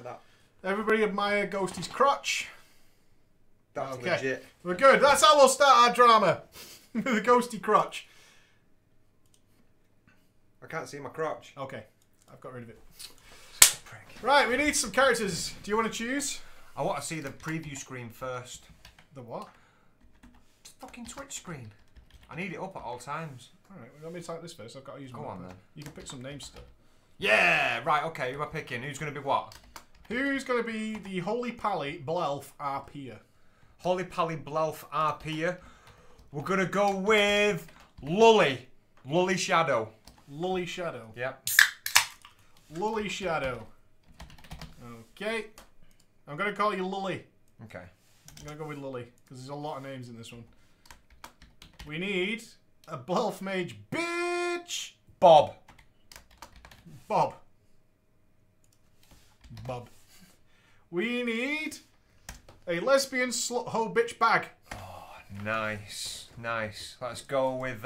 at that. Everybody admire Ghosty's crotch. That's Okay. legit. We're good. That's how we'll start our drama. The Ghosty crotch. I can't see my crotch. Okay. I've got rid of it. Prick. Right, we need some characters. Do you want to choose? I want to see the preview screen first. The what? It's a fucking Twitch screen. I need it up at all times. Alright, we got me to type this first. I've got to use my Go on iPad. then. You can pick some names still. Yeah, right, okay, who am I picking? Who's going to be what? Who's going to be the Holy Pally Blelf Arpia? Holy Pally Blelf Arpia. We're going to go with Lully. Lully Shadow. Lully Shadow. Yep. Lully Shadow. Okay. I'm going to call you Lully. Okay. I'm going to go with Lully, because there's a lot of names in this one. We need a Blelf Mage bitch! Bob. Bob. Bob. We need a lesbian slut hoe bitch bag. Oh, nice. Nice. Let's go with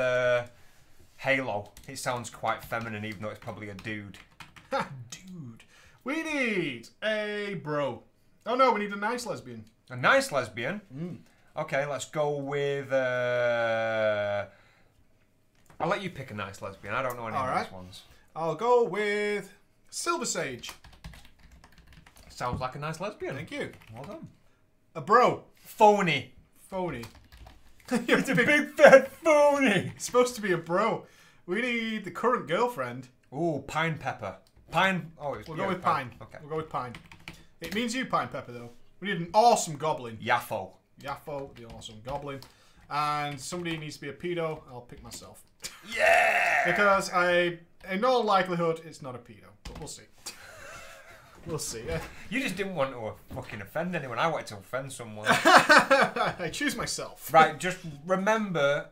Halo. It sounds quite feminine, even though it's probably a dude. Ha, dude. We need a bro. Oh no, we need a nice lesbian. A nice lesbian? Mm. Okay, let's go with... I'll let you pick a nice lesbian. I don't know any of Alright. these ones. I'll go with Silver Sage. Sounds like a nice lesbian. Thank you. Well done. A bro. Phony. Phony. It's a big fat phony. It's supposed to be a bro. We need the current girlfriend. Ooh, Pine Pepper. Pine... Oh, it's... We'll yeah, go with Pine. Okay. We'll go with Pine. It means you, Pine Pepper, though. We need an awesome goblin. Yaffo. Yaffo, the awesome goblin. And somebody needs to be a pedo. I'll pick myself. Yeah! Because in all likelihood, it's not a pedo. But we'll see. We'll see. You just didn't want to fucking offend anyone. I wanted to offend someone. I choose myself. Right, just remember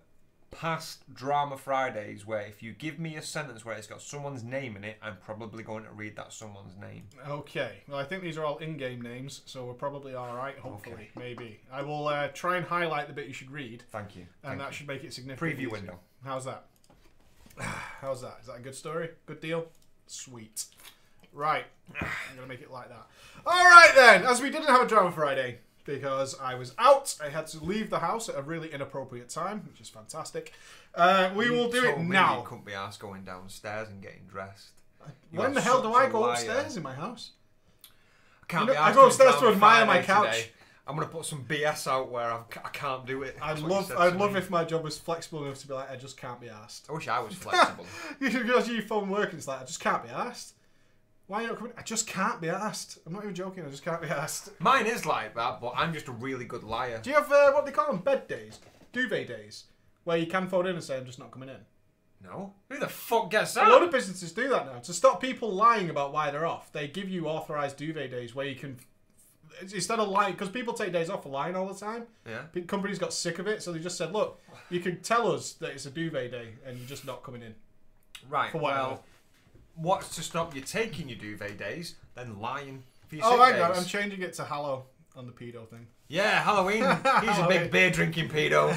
past Drama Fridays where if you give me a sentence where it's got someone's name in it, I'm probably going to read that someone's name. Okay. Well, I think these are all in-game names, so we're probably all right, hopefully. Okay. Maybe. I will try and highlight the bit you should read, Thank you. and Thank that you. should make it significant. Preview window. How's that? How's that? Is that a good story? Good deal? Sweet. Right. I'm going to make it like that. All right, then. As we didn't have a Drama Friday because I was out, I had to leave the house at a really inappropriate time, which is fantastic. We will do it now. You couldn't be asked going downstairs and getting dressed. When the hell do I go upstairs in my house? I go upstairs to admire my couch. Today. I'm going to put some BS out where I can't do it. I'd That's what you love said to me. if my job was flexible enough to be like, I just can't be asked. I wish I was flexible. You should go to your phone work and it's like, I just can't be asked. Why are you not coming? I just can't be asked. I'm not even joking. I just can't be asked. Mine is like that, but I'm just a really good liar. Do you have what they call them? Bed days, duvet days, where you can phone in and say I'm just not coming in. No? Who the fuck gets A that? lot of businesses do that now to stop people lying about why they're off. They give you authorized duvet days where you can, instead of lying, because people take days off for lying all the time. Yeah. Companies got sick of it, so they just said, look, you can tell us that it's a duvet day and you're just not coming in. Right. For whatever. Well, what's to stop you taking your duvet days, then lying for your Oh, sick hang days? on, I'm changing it to Hallow on the pedo thing. Yeah, Halloween. He's a big beer drinking pedo.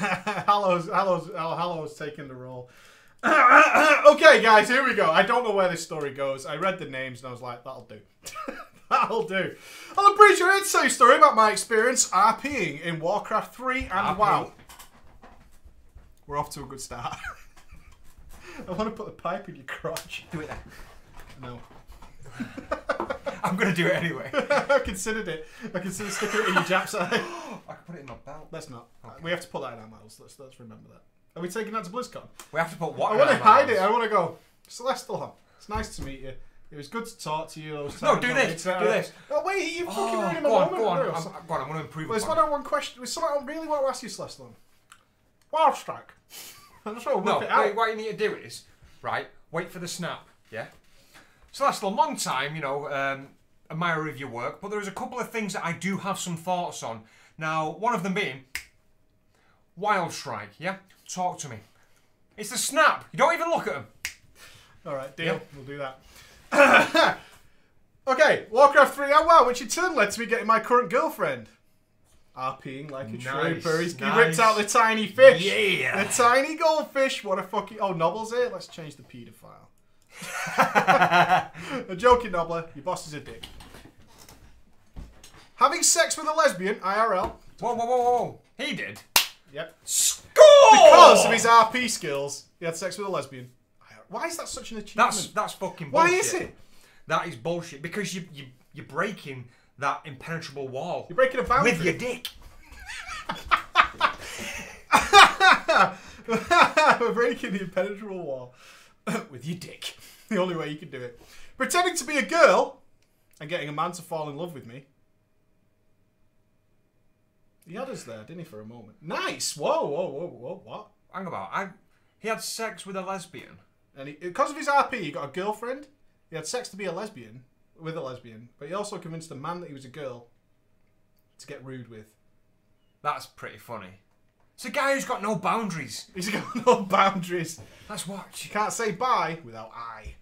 Hallow's taking the role. Okay, guys, here we go. I don't know where this story goes. I read the names and I was like, that'll do. That'll do. I'm a pretty sure it's a story about my experience RPing in Warcraft 3 and RP. WoW. We're off to a good start. I want to put the pipe in your crotch. Do it then. No. I'm going to do it anyway. I considered it. I considered sticking it in your Jap side. I can put it in my belt. Let's not. Okay. We have to put that in our mouths. Let's remember that. Are we taking that to BlizzCon? We have to put what I in want to our hide mouths? it. I want to go. Celestial, it's nice to meet you. It was good to talk to you. No, do this. Do this. Oh wait, you fucking ruining my Go on, moment. go on. There. I'm going to improve There's upon it. one question. There's something I really want to ask you, Celestial. Wild Strike. I'm just trying to No, whip it out. what you need to do is, right, wait for the snap, yeah? Celestial, long time, admirer of your work, but there's a couple of things that I do have some thoughts on. Now, one of them being, Wild Strike, yeah? Talk to me. It's the snap. You don't even look at them. Alright, deal. Yeah. We'll do that. Okay, Warcraft 3 and WoW, which in turn led to me getting my current girlfriend. RPing like a Nice, trooper. He nice. ripped out the tiny fish. Yeah. The tiny goldfish. What a fucking... Oh, Nobble's here? Let's change the paedophile. A joking, Nobbler. Your boss is a dick. Having sex with a lesbian, IRL. Whoa, whoa, whoa, whoa. He did. Yep. Score! Because of his RP skills, he had sex with a lesbian. Why is that such an achievement? That's fucking Why bullshit. is it? That is bullshit because you're breaking that impenetrable wall You're breaking a boundary. with your dick. We're breaking the impenetrable wall with your dick. The only way you can do it. Pretending to be a girl and getting a man to fall in love with me. He had us there, didn't he, for a moment? Nice. Whoa, whoa, whoa, whoa. What? Hang about. He had sex with a lesbian. And because of his RP, he got a girlfriend. He had sex to be a lesbian with a lesbian, but he also convinced the man that he was a girl to get rude with. That's pretty funny. It's a guy who's got no boundaries. He's got no boundaries. Let's watch. You can't say bye without I.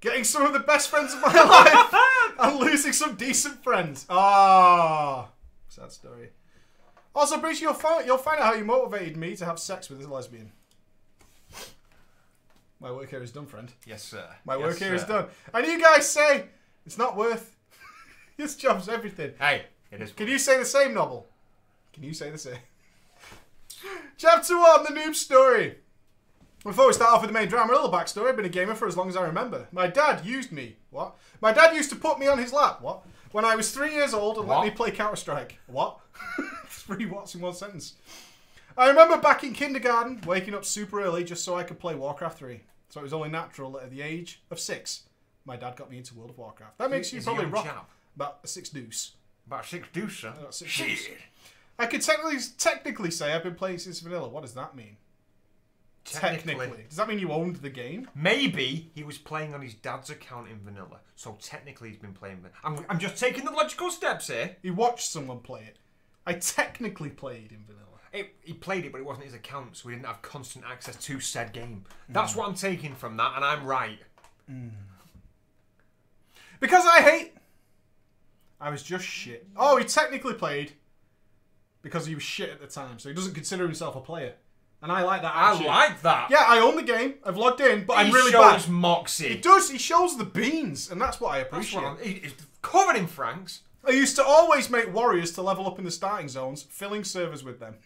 Getting some of the best friends of my life and losing some decent friends. Ah, sad story. Also, Bruce, you'll find out how you motivated me to have sex with a lesbian. My work here is done, friend. Yes, sir. My Yes, work here is sir. done. And you guys say it's not worth. This job's everything. Hey, it is. Can you say the same, Noble? Can you say the same? Chapter 1, the noob story. Before we start off with the main drama, a little backstory. I've been a gamer for as long as I remember. My dad used me. What? My dad used to put me on his lap. What? When I was 3 years old and let me play Counter-Strike. What? 3 whats in one sentence. I remember back in kindergarten, waking up super early just so I could play Warcraft 3. So it was only natural that at the age of 6, my dad got me into World of Warcraft. That makes you He's a probably young rock chap. about a 6 deuce. About 6 deuce, sir. About 6 Shit. deuce. I could technically say I've been playing since vanilla. What does that mean? Technically. Does that mean you owned the game? Maybe he was playing on his dad's account in vanilla, so technically he's been playing vanilla. I'm just taking the logical steps here. He watched someone play it. I technically played in vanilla. He played it, but it wasn't his account, so he didn't have constant access to said game. That's what I'm taking from that, and I'm right. Because I was just shit. Oh, he technically played because he was shit at the time, so he doesn't consider himself a player. And I like that attitude. I like that. Yeah, I own the game. I've logged in, but I'm really He bad. shows moxie. He does. He shows the beans, and that's what I That's appreciate. what he's covered in franks. I used to always make warriors to level up in the starting zones, filling servers with them.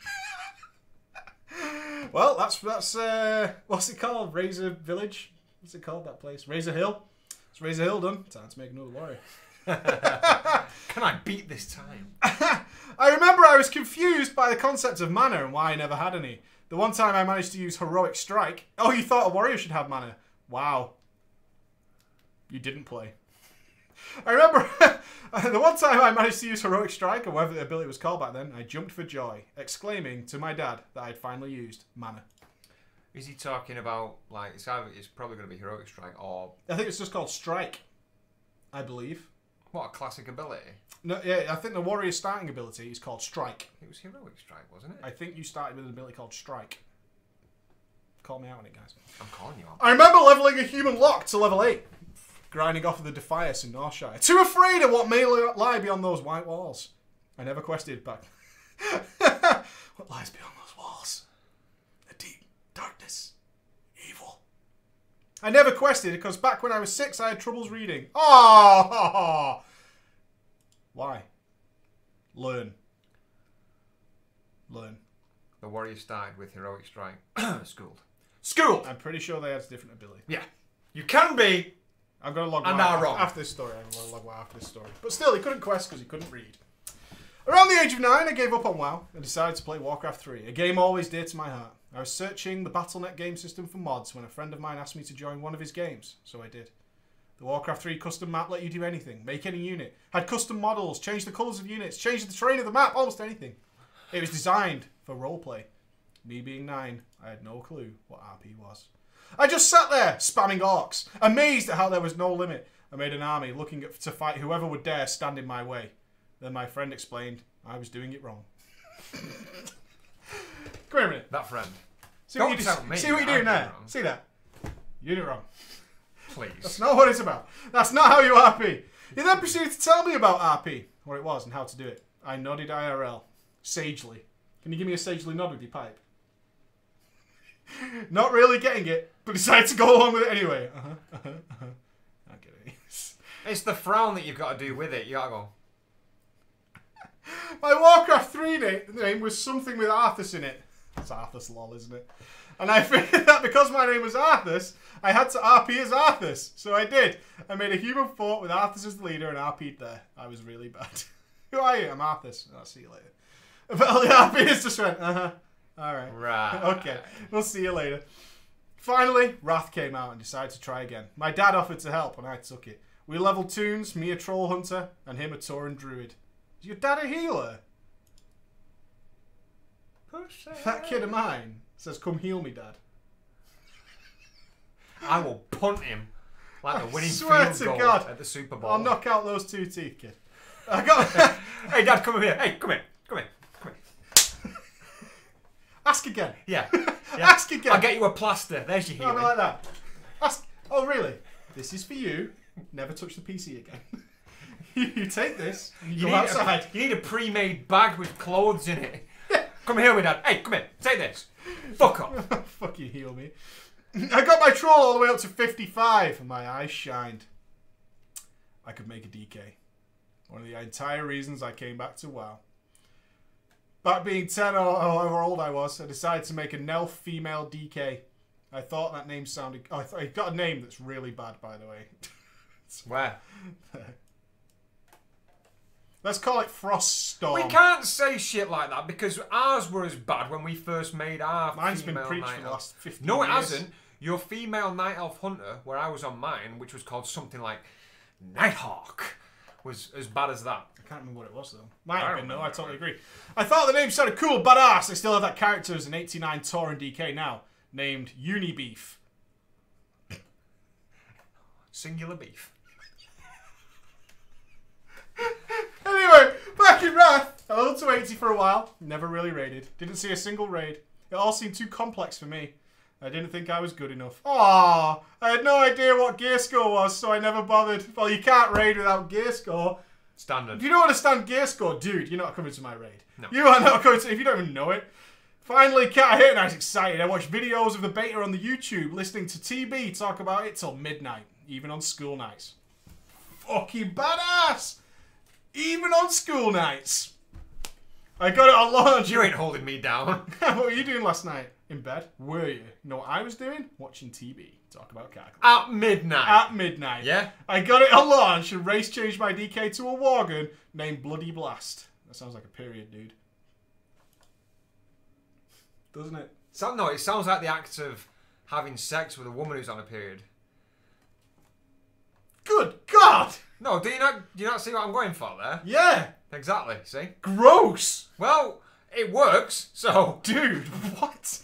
Well, that's what's it called? Razor Village? What's it called, that place? Razor Hill? It's Razor Hill done. Time to make another warrior. Can I beat this time? I remember I was confused by the concept of mana and why I never had any. The one time I managed to use Heroic Strike. Oh, you thought a warrior should have mana? Wow. You didn't play. I remember the one time I managed to use Heroic Strike, or whatever the ability was called back then, I jumped for joy, exclaiming to my dad that I'd finally used mana. Is he talking about, like, it's probably going to be Heroic Strike, or... I think it's just called Strike, I believe. What, a classic ability? No, yeah, I think the warrior starting ability is called Strike. It was Heroic Strike, wasn't it? I think you started with an ability called Strike. Call me out on it, guys. I'm calling you out. I remember leveling a human lock to level 8. Grinding off of the Defias in Northshire. Too afraid of what may lie beyond those white walls. I never quested back. What lies beyond those walls? A deep darkness. Evil. I never quested because back when I was 6 I had troubles reading. Oh! Why? Learn. The warrior started with Heroic Strike. Schooled. I'm pretty sure they had a different ability. Yeah. You can be. I'm going to log And one now wrong. after this story. I'm going to log one after this story. But still, he couldn't quest because he couldn't read. Around the age of 9, I gave up on WoW and decided to play Warcraft 3, a game always dear to my heart. I was searching the Battle.net game system for mods when a friend of mine asked me to join one of his games, so I did. The Warcraft 3 custom map let you do anything, make any unit, had custom models, change the colours of units, change the terrain of the map, almost anything. It was designed for roleplay. Me being 9, I had no clue what RP was. I just sat there, spamming orcs, amazed at how there was no limit. I made an army, looking to fight whoever would dare stand in my way. Then my friend explained I was doing it wrong. Come here a minute. That friend. See Don't what you tell me see what that you're doing I'm there? doing wrong. See that? You did it wrong. Please. That's not what it's about. That's not how you RP. He then proceeded to tell me about RP, what it was and how to do it. I nodded IRL. Sagely. Can you give me a sagely nod with your pipe? Not really getting it, but decided to go along with it anyway. I get it. It's the frown that you've got to do with it. You got to go. My Warcraft 3 name was something with Arthas in it. It's Arthas lol, isn't it? And I figured that because my name was Arthas, I had to RP as Arthas. So I did. I made a human fort with Arthas as the leader and RP'd there. I was really bad. Who are you? I'm Arthas. I'll see you later. But all the RPs just went, Alright. Right. Okay. We'll see you later. Finally, Wrath came out and decided to try again. My dad offered to help and I took it. We leveled Toons, me a troll hunter, and him a Tauren druid. Is your dad a healer? That kid of mine says, come heal me, Dad. I will punt him like the winning swear field to goal God, at the Super Bowl. I'll knock out those 2 teeth, kid. I got. Hey, Dad, come here. Hey, come here. Come here. Come here. Ask again. Yeah. Ask again. I'll get you a plaster. There's your I'll healing. be like that. Ask. Oh, really? This is for you. Never touch the PC again. You take this and you go outside. You need a pre-made bag with clothes in it. Come here, Dad. Hey, come here. Take this. Fuck off. Fuck you, heal me. I got my troll all the way up to 55 and my eyes shined. I could make a DK. One of the entire reasons I came back to WoW. Back being 10 or however old I was, I decided to make a Nelf female DK. I thought that name sounded... Oh, I got a name that's really bad, by the way. Where? Let's call it Froststorm. We can't say shit like that because ours were as bad when we first made our Mine's been female preached night for the elf. last 15 No, it years. hasn't. Your female night elf hunter, where I was on mine, which was called something like Nighthawk, was as bad as that. I can't remember what it was, though. Might have been, though. I totally agree. I thought the name sounded cool, badass. I still have that character as an 89 Tauren DK now, named Unibeef. Singular beef. Anyway, back in Wrath. I leveled to 80 for a while. Never really raided. Didn't see a single raid. It all seemed too complex for me. I didn't think I was good enough. Aww, I had no idea what gear score was, so I never bothered. Well, you can't raid without gear score. Standard. If you don't understand gear score, dude, you're not coming to my raid. No. You are not coming to... If you don't even know it. Finally, Cat hit and I was excited. I watched videos of the beta on the YouTube, listening to TB talk about it till midnight, even on school nights. Fucking badass! Even on school nights. I got it on launch. You ain't holding me down. What were you doing last night? In bed? Were you? You know what I was doing? Watching TV. Talk about Cat. At midnight. At midnight. Yeah? I got it on launch and race changed my DK to a Worgen named Bloody Blast. That sounds like a period, dude. Doesn't it? No, it sounds like the act of having sex with a woman who's on a period. Good God! No, do you not see what I'm going for there? Yeah! Exactly, see? Gross! Well, it works, so... Dude, what?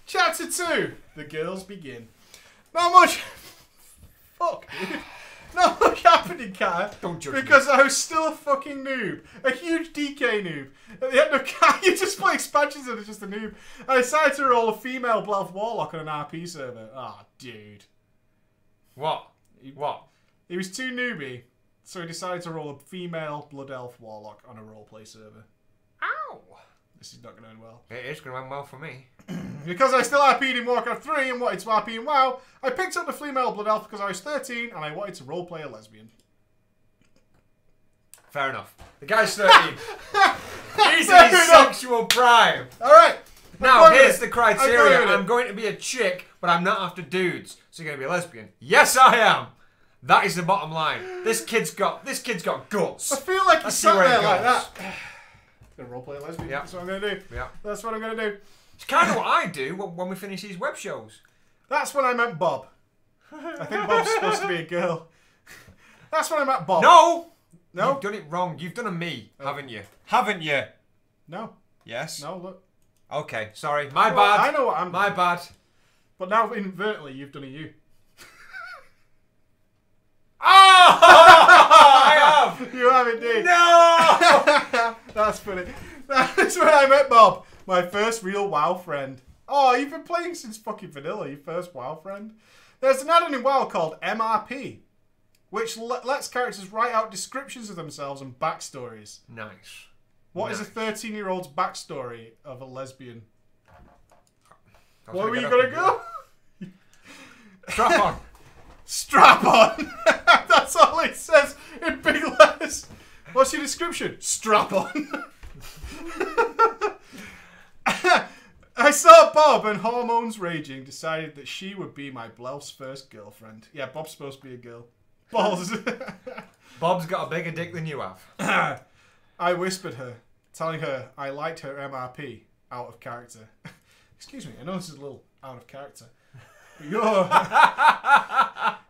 Chapter 2. The girls begin. Not much... Fuck, dude. Not much happened in Cat. Don't judge me. Because I was still a fucking noob. A huge DK noob. At the end of Cat, you just play expansions and it's just a noob. I decided to roll a female Blood Warlock on an RP server. Ah, dude. What? What? He was too newbie, so he decided to roll a female Blood Elf Warlock on a roleplay server. Ow! This is not going to end well. It is going to end well for me. Because I still RP'd in Warcraft 3 and wanted to RP in WoW, I picked up the female Blood Elf because I was 13 and I wanted to roleplay a lesbian. Fair enough. The guy's 13. He's in Fair his enough. sexual prime. Alright. Now, here's the I'm criteria. going I'm going to be a chick, but I'm not after dudes. So you're going to be a lesbian. Yes, I am. That is the bottom line. This kid's got guts. I feel like you Let's see sat where it there like goes. that. Gonna roleplay a lesbian. Yeah. That's what I'm going to do. Yeah. That's what I'm going to do. It's kind of what I do when we finish these web shows. That's when I meant Bob. I think Bob's supposed to be a girl. That's when I meant Bob. No! No? You've done it wrong. You've done a me, haven't you? Haven't you? No. Yes? No, look. Okay, sorry. My Well, bad. I know what I'm My doing. bad. But now, inadvertently, you've done a you. Oh! I have! You have indeed. No! That's funny. That's when I met Bob, my first real WoW friend. Oh, you've been playing since fucking vanilla, your first WoW friend? There's an add-on in WoW called MRP, which lets characters write out descriptions of themselves and backstories. Nice. What is a 13-year-old's backstory of a lesbian? I was Where were you get going up to go? and- Strap on. Strap on! That's all it says in big letters. What's your description? Strap on. I saw Bob and hormones raging, decided that she would be my Blelf's first girlfriend. Yeah, Bob's supposed to be a girl. Balls. Bob's got a bigger dick than you have. I whispered her, telling her I liked her MRP out of character. Excuse me, I know this is a little out of character. But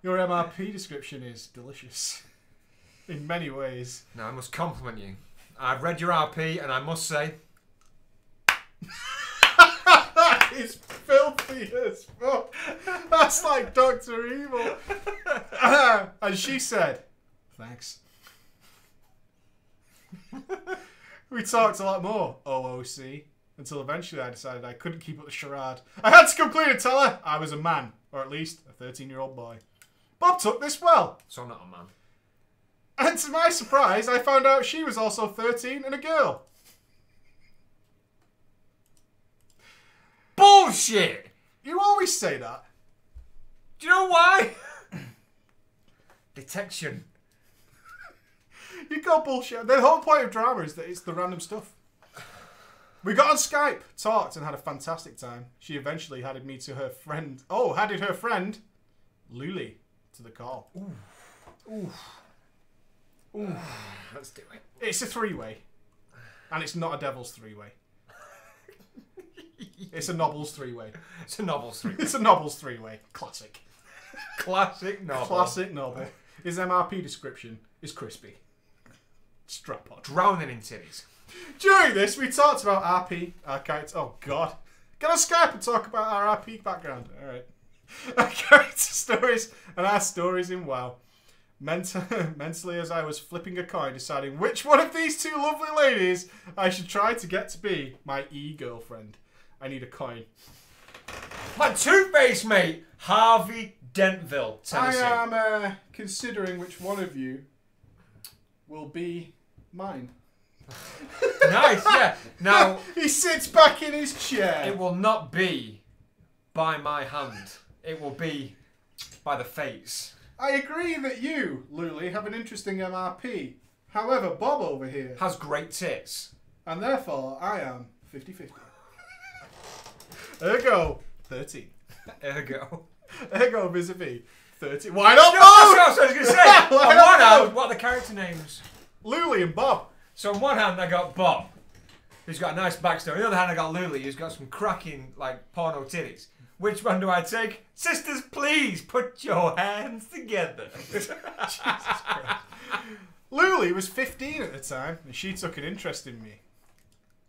your MRP description is delicious. In many ways. Now, I must compliment you. I've read your RP, and I must say... It's filthy as fuck. That's like Dr. Evil. And she said, thanks. We talked a lot more, OOC, until eventually I decided I couldn't keep up the charade. I had to come clean and tell her I was a man, or at least a 13-year-old boy. Bob took this well. So I'm not a man. And to my surprise, I found out she was also 13 and a girl. Bullshit! You always say that. Do you know why? Detection. You got bullshit. The whole point of drama is that it's the random stuff. We got on Skype, talked, and had a fantastic time. She eventually added me to her friend. Oh, added her friend, Luli, to the call. Ooh. Ooh. Ooh. Let's do it. It's a three-way. And it's not a devil's three-way. It's a Nobbles three-way. It's a Nobbles three-way. It's a Nobbles three-way. Classic. Classic novel. Classic novel. His MRP description is crispy. Strap on. Drowning in titties. During this, we talked about RP, our character. Oh, God. Get on Skype and talk about our RP background. Alright. Our character stories and our stories in WoW. Mentally, as I was flipping a coin, deciding which one of these two lovely ladies I should try to get to be my e-girlfriend. I need a coin. My Two-Face mate, Harvey Dentville, Tennessee. I am considering which one of you will be mine. Nice, yeah. Now, he sits back in his chair. it will not be by my hand. It will be by the fates. I agree that you, Luli, have an interesting MRP. However, Bob over here Has great tits. and therefore I am 50-50. Ergo, 13. Ergo. Ergo vis-a-vis, 13. Why not No, Bob? that's what I was going to say. Why On not one hand, both? what are the character names? Luli and Bob. So on one hand, I got Bob, who's got a nice backstory. On the other hand, I got Luli, who's got some cracking, like, porno titties. Which one do I take? Sisters, please put your hands together. Jesus Christ. Luli was 15 at the time, and she took an interest in me.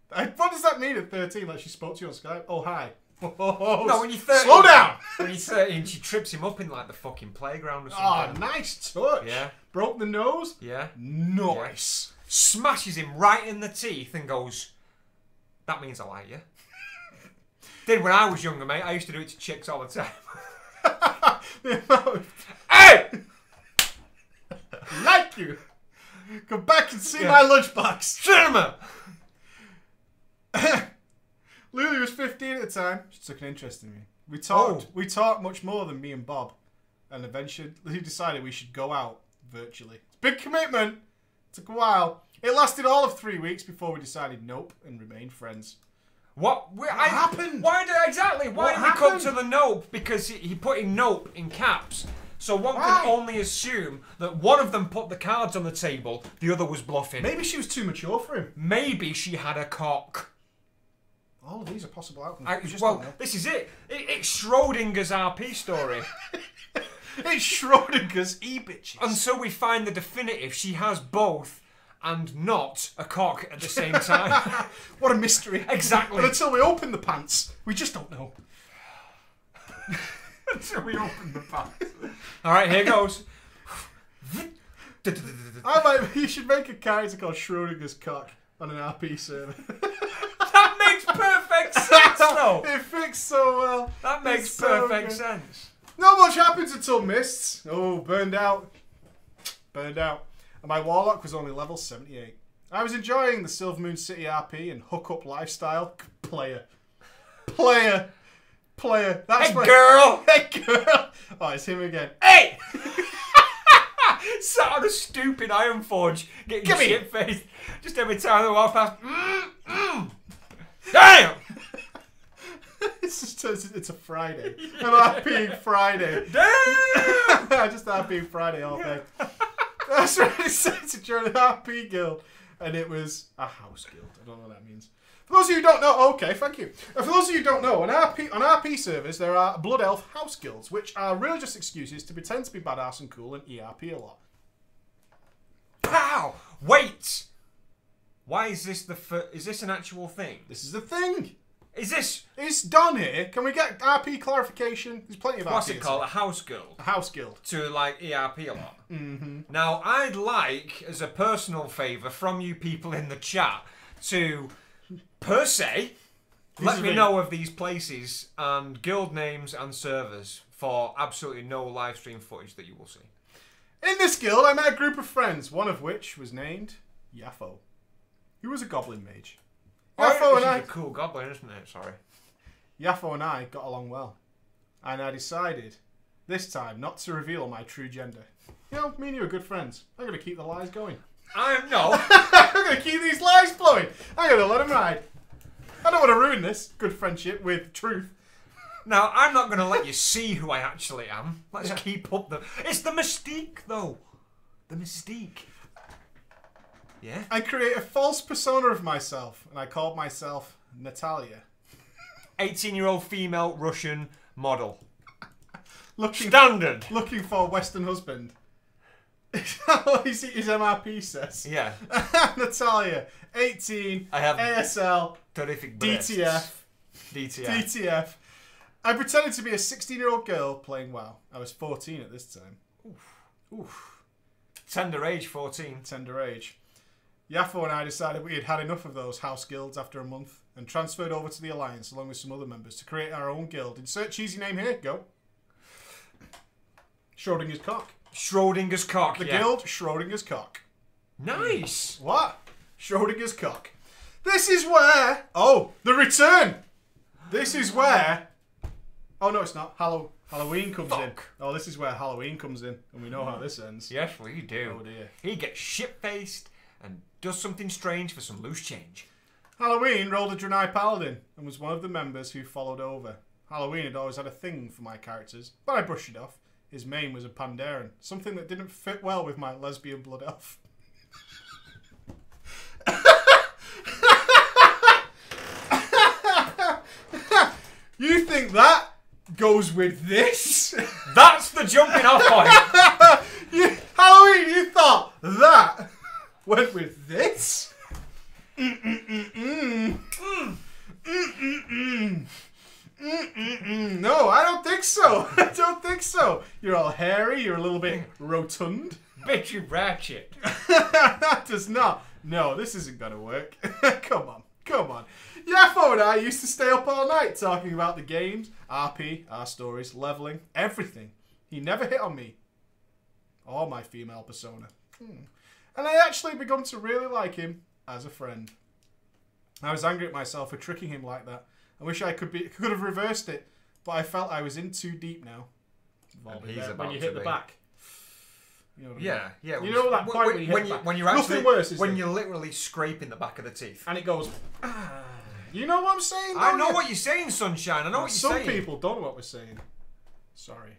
What does that mean at 13? Like she spoke to you on Skype? Oh, hi. Oh, No, when you're 13. Slow down! When you're 13, she trips him up in, like, the fucking playground or Oh, something. nice touch. Yeah. Broke the nose. Yeah. Nice. Smashes him right in the teeth and goes, that means I like you. Did when I was younger, mate. I used to do it to chicks all the time. The amount of Hey! like you. Come back and see Yeah. my lunchbox. Cinema! Lily was 15 at the time. She took an interest in me. We talked. Oh. We talked much more than me and Bob, and eventually he decided we should go out virtually. It's a big commitment. Took a while. It lasted all of 3 weeks before we decided nope and remained friends. What happened? Why did exactly? Why What did we come happened? to the nope? Because he put in nope in caps. So one Why? can only assume that one of them put the cards on the table, the other was bluffing. Maybe she was too mature for him. Maybe she had a cock. All of these are possible outcomes. We just Well, don't know. this is it. It's Schrodinger's RP story. It's Schrodinger's e-bitches. Until we find the definitive, she has both and not a cock at the same time. What a mystery. Exactly. But until we open the pants, we just don't know. Until we open the pants. All right, here goes. You should make a character called Schrodinger's cock on an RP server. That makes perfect sense, though. It fits so well. That makes It's so perfect good. sense. Not much happens until Mists. Oh, burned out. Burned out. And my Warlock was only level 78. I was enjoying the Silvermoon City RP and hookup lifestyle. Player. That's Hey, my... girl! Hey, girl! Oh, it's him again. Hey! Sat on a stupid iron forge, getting Gimme. shit-faced. Just every time they walk past. Damn! It's a Friday. I'm RPing Friday. Damn! I just RPing Friday all day. That's right. It's a join an RP guild, and it was a house guild. I don't know what that means. For those of you who don't know, okay, thank you. For those of you who don't know, on RP servers there are Blood Elf house guilds, which are really just excuses to pretend to be badass and cool and ERP a lot. Pow! Wait! Why is this is this an actual thing? This is the thing. Is this... It's done here. Can we get RP clarification? There's plenty of RP. What's it called? A house guild? A house guild. To, like, ERP a lot. Now, I'd like, as a personal favour from you people in the chat, to, per se, let me know of these places and guild names and servers for absolutely no live stream footage that you will see. In this guild, I met a group of friends, one of which was named Yaffo. He was a goblin mage. Yaffo and I... a cool goblin, isn't it? Sorry. Yaffo and I got along well. And I decided, this time, not to reveal my true gender. You know, me and you are good friends. I'm going to keep the lies going. I'm not. I'm going to keep these lies flowing. I'm going to let them ride. I don't want to ruin this good friendship with truth. Now, I'm not going to let you see who I actually am. Let's keep up the... It's the mystique, though. The mystique. Yeah? I create a false persona of myself, and I called myself Natalia. 18-year-old female Russian model. Standard. Looking for a Western husband. Is that what his MRP says? Yeah. Natalia, 18, I have ASL, terrific breasts. DTF. I pretended to be a 16-year-old girl playing WoW. I was 14 at this time. Oof. Tender age, 14. Tender age. Yaffo and I decided we had had enough of those house guilds after a month and transferred over to the Alliance along with some other members to create our own guild. Insert cheesy name here. Go. Schrodinger's cock. Schrodinger's cock, The guild, Schrodinger's cock. Nice. What? Schrodinger's cock. This is where... Oh, the return. This is where... Oh, no, it's not. Halloween comes in. Oh, this is where Halloween comes in. And we know how this ends. Yes, we do. Oh, dear. He gets shit-faced and does something strange for some loose change. Halloween rolled a Draenei Paladin and was one of the members who followed over. Halloween had always had a thing for my characters, but I brushed it off. His main was a Pandaren, something that didn't fit well with my lesbian blood elf. You think that goes with this? That's the jumping off point. Halloween, you thought that went with this? No, I don't think so. I don't think so. You're all hairy. You're a little bit rotund. Bet you ratchet. That does not. No, this isn't going to work. Come on. Come on. Yaffo and I used to stay up all night talking about the games, RP, our stories, leveling, everything. He never hit on me. Or my female persona. And I actually begun to really like him as a friend. I was angry at myself for tricking him like that. I wish I could have reversed it, but I felt I was in too deep now. When you hit the back. You know what I mean? Yeah. You know that point when you hit the back? When you're actually, nothing worse, is when it? you're literally scraping the back of the teeth. And it goes... You know what I'm saying? I know what you're saying, Sunshine. I know what you're saying. Some people don't know what we're saying. Sorry.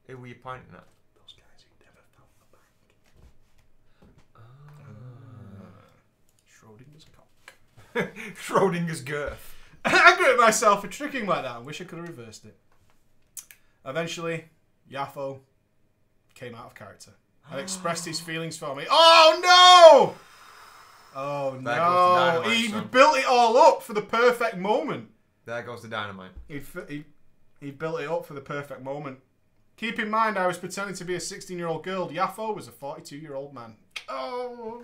Who were you pointing at? Those guys who never found the bank. Schrodinger's cock. Schrodinger's girth. Angry at myself for tricking like that. I wish I could have reversed it. Eventually, Yaffo came out of character and expressed his feelings for me. Oh no! Oh no! Dynamite, He son. built it all up for the perfect moment. There goes the dynamite. He built it up for the perfect moment. Keep in mind, I was pretending to be a 16-year-old girl. Yaffo was a 42-year-old man. Oh,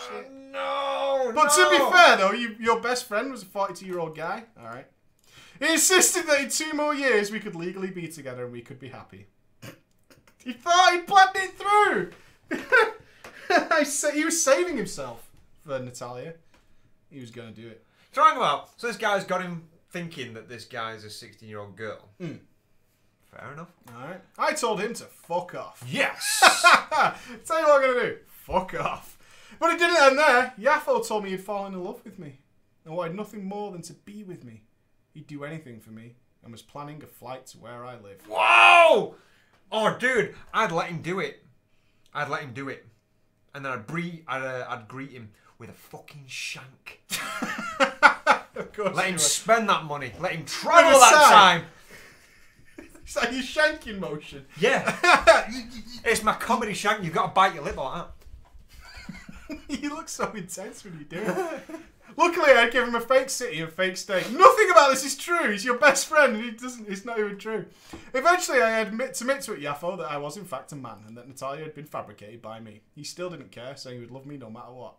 shit. No, But to be fair, though, your best friend was a 42-year-old guy. All right. He insisted that in 2 more years we could legally be together and we could be happy. He thought he planned it through. He was saving himself for Natalia. He was going to do it. So this guy's got him thinking that this guy's a 16-year-old girl. Fair Fair enough. Alright. I told him to fuck off. Yes! Tell you what I'm going to do. Fuck off. But it didn't end there. Yaffo told me he'd fallen in love with me and wanted nothing more than to be with me. He'd do anything for me and was planning a flight to where I live. Whoa! Oh, dude, I'd let him do it. I'd let him do it. And then I'd greet him with a fucking shank. Of course. Let you him would. spend that money. Let him travel With a that sign. time. It's like your shanking motion. Yeah. It's my comedy shank. You've got to bite your lip like that. You look so intense when you do it. Luckily, I'd give him a fake city and fake state. Nothing about this is true. He's your best friend, and it's not even true. Eventually, I admit to it, Yaffo, that I was in fact a man, and that Natalia had been fabricated by me. He still didn't care, saying he would love me no matter what.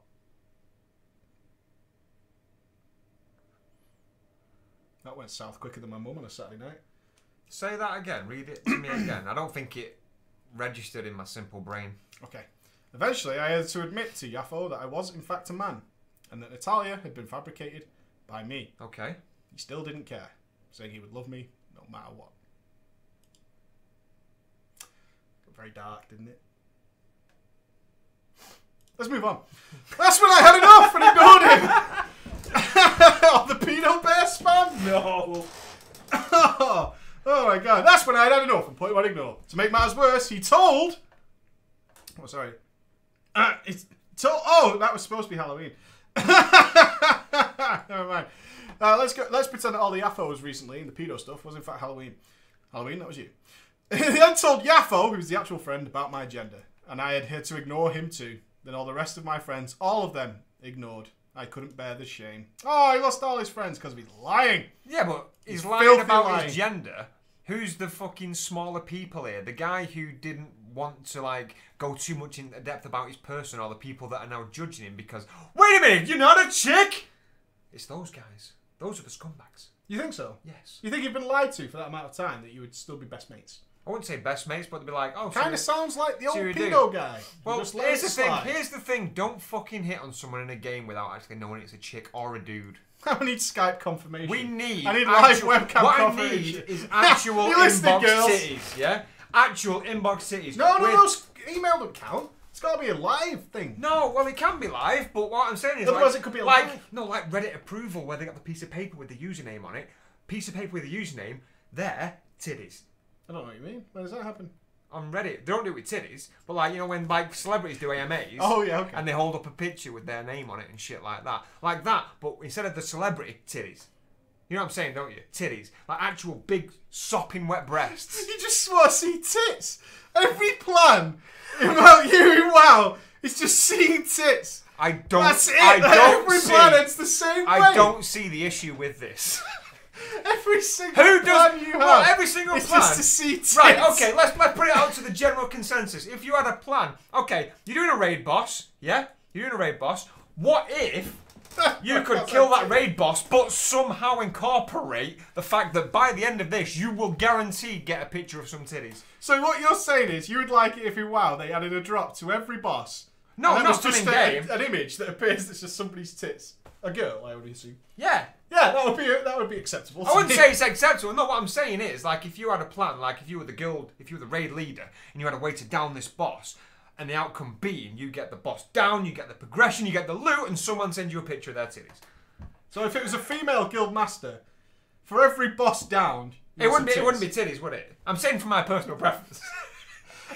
That went south quicker than my mum on a Saturday night. Say that again. Read it to me again. I don't think it registered in my simple brain. Okay. Eventually, I had to admit to Yaffo that I was in fact a man, and that Natalia had been fabricated by me. Okay. He still didn't care, saying he would love me no matter what. Got very dark, didn't it? Let's move on. That's when I had enough and ignored him. Oh, the pedo bear spam? No. Oh my god. That's when I had enough and put him on ignore. To make matters worse, he told... Oh, sorry. Oh, that was supposed to be Halloween. Never mind. Let's pretend that all the Yaffos recently and the pedo stuff was in fact Halloween. Halloween, that was you. He then told Yaffo, who's the actual friend, about my gender, and I had to ignore him too. Then all the rest of my friends, all of them, ignored. I couldn't bear the shame. Oh, he lost all his friends because of his lying. Yeah, but he's He's lying filthy about lying. his gender. Who's the fucking smaller people here? The guy who didn't want to, like, go too much in depth about his person, or the people that are now judging him because, wait a minute, you're not a chick? It's those guys. Those are the scumbags. You think so? Yes. You think you've been lied to for that amount of time that you would still be best mates? I wouldn't say best mates, but they'd be like, oh, Kind of sounds like the old we do. pedo guy. Well, Just let here's it the thing. slide. Here's the thing. Don't fucking hit on someone in a game without actually knowing it's a chick or a dude. I need Skype confirmation. We need. I need live actual, webcam what confirmation. I need is actual You listening, inbox girls? titties. Yeah, actual inbox titties. No, with- those email don't count. It's got to be a live thing. No, well, it can be live, but what I'm saying is, Otherwise like, it could be like live. no, like Reddit approval, where they got the piece of paper with the username on it. Piece of paper with the username. There, titties. I don't know what you mean. When does that happen? On Reddit, they don't do it with titties, but like, you know, when like celebrities do AMAs. Oh, yeah, okay. And they hold up a picture with their name on it and shit like that. Like that, but instead of the celebrity, titties. You know what I'm saying, don't you? Titties. Like actual big, sopping wet breasts. You just want to see tits. Every plan about you in WoW is just seeing tits. I don't. That's it. I don't Every see. plan ends the same way. I don't see the issue with this. Every single Who does? plan you Well, have every single is plan. just to see tits. Right, okay, let's put it out to the general consensus. If you had a plan, okay, you're doing a raid boss, yeah? You're doing a raid boss. What if you could kill that raid boss, but somehow incorporate the fact that by the end of this, you will guaranteed get a picture of some titties? So what you're saying is you would like it if in WoW they added a drop to every boss. No, and it not was just from in-game. an image that appears that's just somebody's tits. A girl, I would assume. Yeah. Yeah, that would be acceptable. I wouldn't say it's acceptable. No, what I'm saying is, like, if you had a plan, like, if you were the guild, if you were the raid leader, and you had a way to down this boss, and the outcome being you get the boss down, you get the progression, you get the loot, and someone sends you a picture of their titties. So if it was a female guild master, for every boss downed, It wouldn't be titties, would it? I'm saying for my personal preference.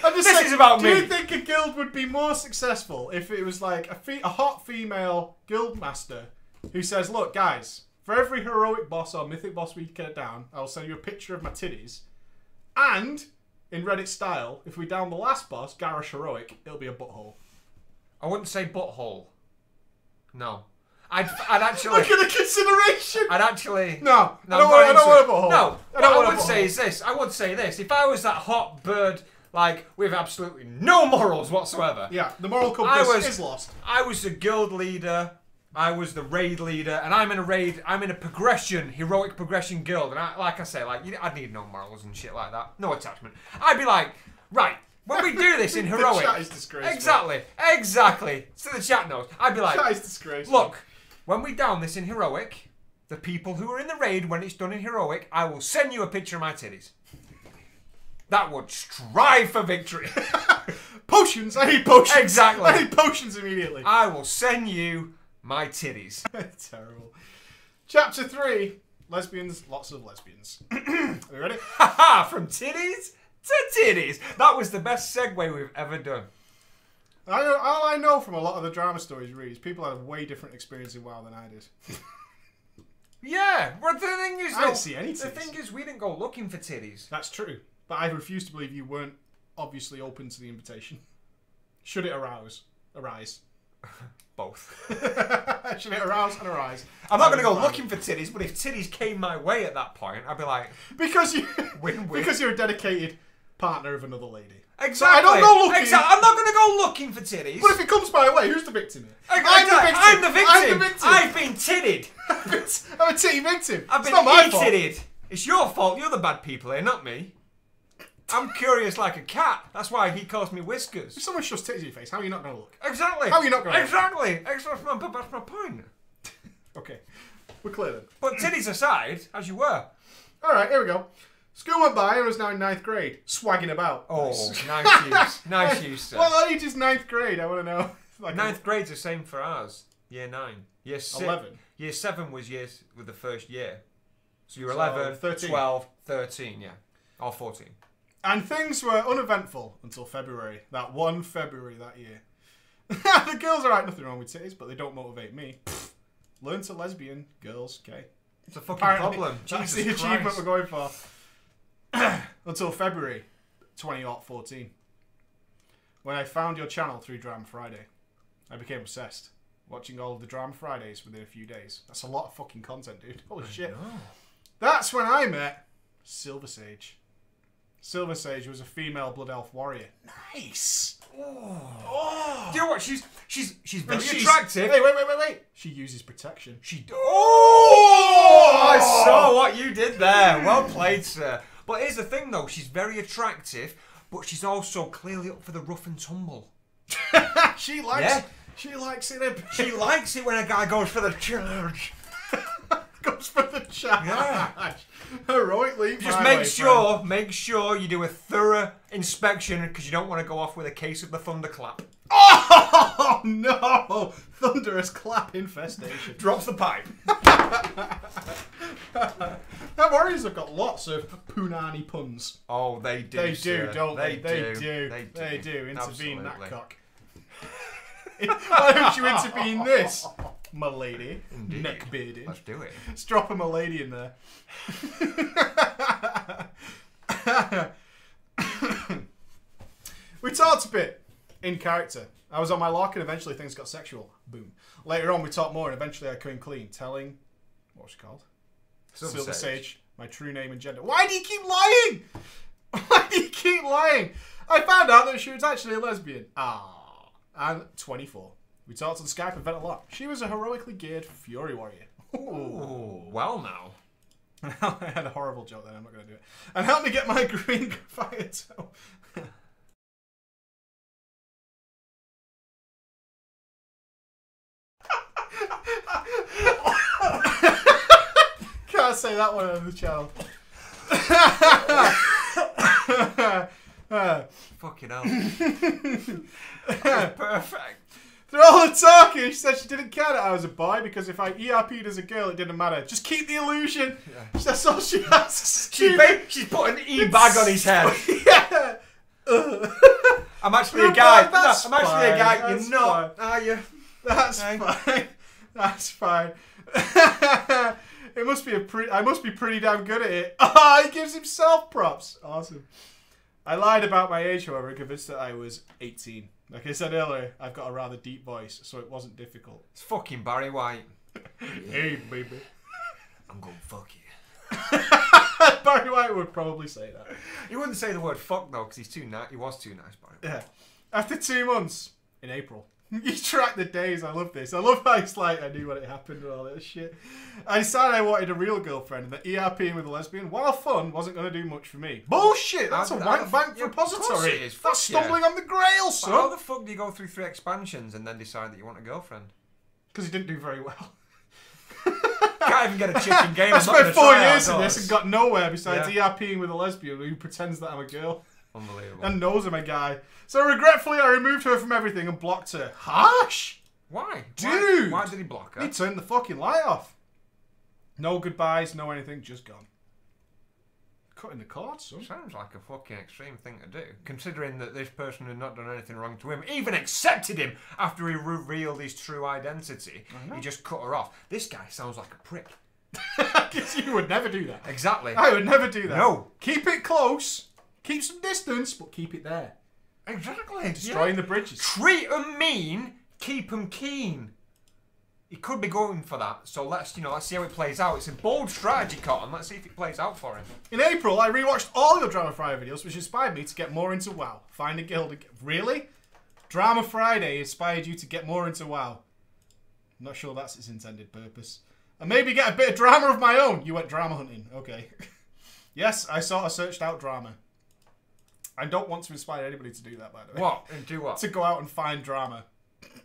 I'm just This saying, is about do me. you think a guild would be more successful if it was like a hot female guild master who says, look, guys, for every heroic boss or mythic boss we get down, I'll send you a picture of my titties. And, in Reddit style, if we down the last boss, Garrosh Heroic, it'll be a butthole. I wouldn't say butthole. No. I'd actually... Look at the consideration! I'd actually... No, No, I don't I'm want not a into it. butthole. No, I don't what want I a would say butthole. is this. I would say this. If I was that hot bird, like, with absolutely no morals whatsoever... Yeah, the moral compass is lost. I was the guild leader, I was the raid leader, and I'm in a progression, heroic progression guild, and like I say, like, I'd need no morals and shit like that. No attachment. I'd be like, right, when we do this in The heroic... chat is disgraceful. Exactly. So the chat knows. I'd be like, Chat is disgraceful. look, when we down this in heroic, the people who are in the raid, when it's done in heroic, I will send you a picture of my titties. that would strive for victory. Potions! I need potions! Exactly. I need potions immediately. I will send you my titties. Terrible. Chapter 3. Lesbians, lots of lesbians. Are you ready? Haha, from titties to titties. That was the best segue we've ever done. All I know from a lot of the drama stories read is people had a way different experience in WoW than I did. Yeah, but the thing is, I didn't see any the titties. thing is, we didn't go looking for titties. That's true. But I refuse to believe you weren't obviously open to the invitation. Should it arise? Both. Should it arouse and arise? I'm not going to go looking for titties, but if titties came my way at that point, I'd be like, because you, win-win. because you're a dedicated partner of another lady. Exactly. So I don't go looking. Exactly. I'm not going to go looking for titties. But if it comes my way, who's the victim here? I'm the victim. I'm the victim. I've been titted. I'm a titty victim. I've It's been not my fault. titted. It's your fault. You're the bad people here, not me. I'm curious like a cat. That's why he calls me Whiskers. If someone shoves titties in your face, how are you not going to look? Exactly. How are you not going to? Exactly. That's my point. Okay, we're clear then. But titties aside, as you were. All right, here we go. School went by and I was now in 9th grade, swagging about. Oh, Nice. nice use. Nice use, sir. What age is 9th grade? I want to know. Like 9th grade's the same for ours. Year 9. Year 11. Year 7 was with the first year. So you're So, 11, 13. 12, 13, yeah. Or 14. And things were uneventful until February. That one February that year. The girls are right, nothing wrong with titties, but they don't motivate me. Pfft. Learn to lesbian girls, okay? It's a fucking Apparently, problem. That's Jesus the achievement Christ. we're going for. Until February 2014. When I found your channel through Drama Friday. I became obsessed. Watching all of the Drama Fridays within a few days. That's a lot of fucking content, dude. Holy shit. know. That's when I met Silver Sage. Silver Sage was a female Blood Elf warrior. Nice. Oh. Do you know what? She's very And attractive. Hey, wait. She uses protection. Oh! I saw what you did there. Well played, sir. But here's the thing, though. She's very attractive, but she's also clearly up for the rough and tumble. She likes. Yeah. She likes it. She likes it when a guy goes for the charge. Goes for the charge. Yeah. Heroically. Just make sure you do a thorough inspection because you don't want to go off with a case of the thunderclap. Oh no! Thunderous clap infestation. Drops the pipe. That warriors have got lots of punani puns. Oh, they do. They sir. do, don't they? They do. They do. Intervene Absolutely. that cock. Why don't you intervene this, my lady? Indeed. Neck bearded. Let's do it. Let's drop a my lady in there. We talked a bit in character. I was on my lock and eventually things got sexual. Boom. Later on we talked more and eventually I came clean, telling... What was she called? Silver Sage. My true name and gender. Why do you keep lying? Why do you keep lying? I found out that she was actually a lesbian. Ah. And 24. We talked on Skype and vent a lot. She was a heroically geared Fury Warrior. Ooh, well now. I had a horrible joke then, I'm not going to do it. And help me get my green fire toe. Can't say that one on the channel. Fucking hell. Perfect. Through all the talking, she said she didn't care that I was a boy because if I ERP'd as a girl, it didn't matter. Just keep the illusion. Yeah. That's all she asks. She's put an E-bag on his head. Yeah. I'm actually a guy. That's I'm actually a guy. fine, You're not, are you? That's Okay. fine. That's fine. It must be I must be pretty damn good at it. Oh, he gives himself props. Awesome. I lied about my age, however, convinced that I was 18. Like I said earlier, I've got a rather deep voice, so it wasn't difficult. It's fucking Barry White. Hey, baby. I'm gonna fuck you. Barry White would probably say that. He wouldn't say the word fuck though, because he's too nice. He was too nice, Barry. Yeah. After 2 months, in April, you track the days. I love this. I love how it's like I knew when it happened and all that shit. I decided I wanted a real girlfriend and that ERPing with a lesbian, while fun, wasn't going to do much for me. Bullshit! That's a wank bank yeah, of course repository. it is. Fuck That's stumbling on the grail, How son. the fuck do you go through 3 expansions and then decide that you want a girlfriend? Because he didn't do very well. Can't even get a chicken game. I I'm not spent gonna 4 try years in outdoors. this and got nowhere besides Yeah. ERPing with a lesbian who pretends that I'm a girl. Unbelievable. And knows I'm a guy. So regretfully, I removed her from everything and blocked her. Harsh! Why? Dude! Why did he block her? He turned the fucking light off. No goodbyes, no anything, just gone. Cutting the cord, son. Sounds like a fucking extreme thing to do, considering that this person had not done anything wrong to him, even accepted him after he revealed his true identity. He just cut her off. This guy sounds like a prick. Because you would never do that. Exactly. I would never do that. No. Keep it close. Keep some distance, but keep it there. Exactly. Destroying the bridges. Treat 'em mean, keep 'em keen. He could be going for that, so let's see how it plays out. It's a bold strategy, Cotton. Let's see if it plays out for him. In April, I rewatched all your Drama Friday videos, which inspired me to get more into WoW. Find a guild. Really? Drama Friday inspired you to get more into WoW. I'm not sure that's its intended purpose. And maybe get a bit of drama of my own. You went drama hunting. Okay. Yes, I sort of searched out drama. I don't want to inspire anybody to do that, by the way. What? And do what? To go out and find drama.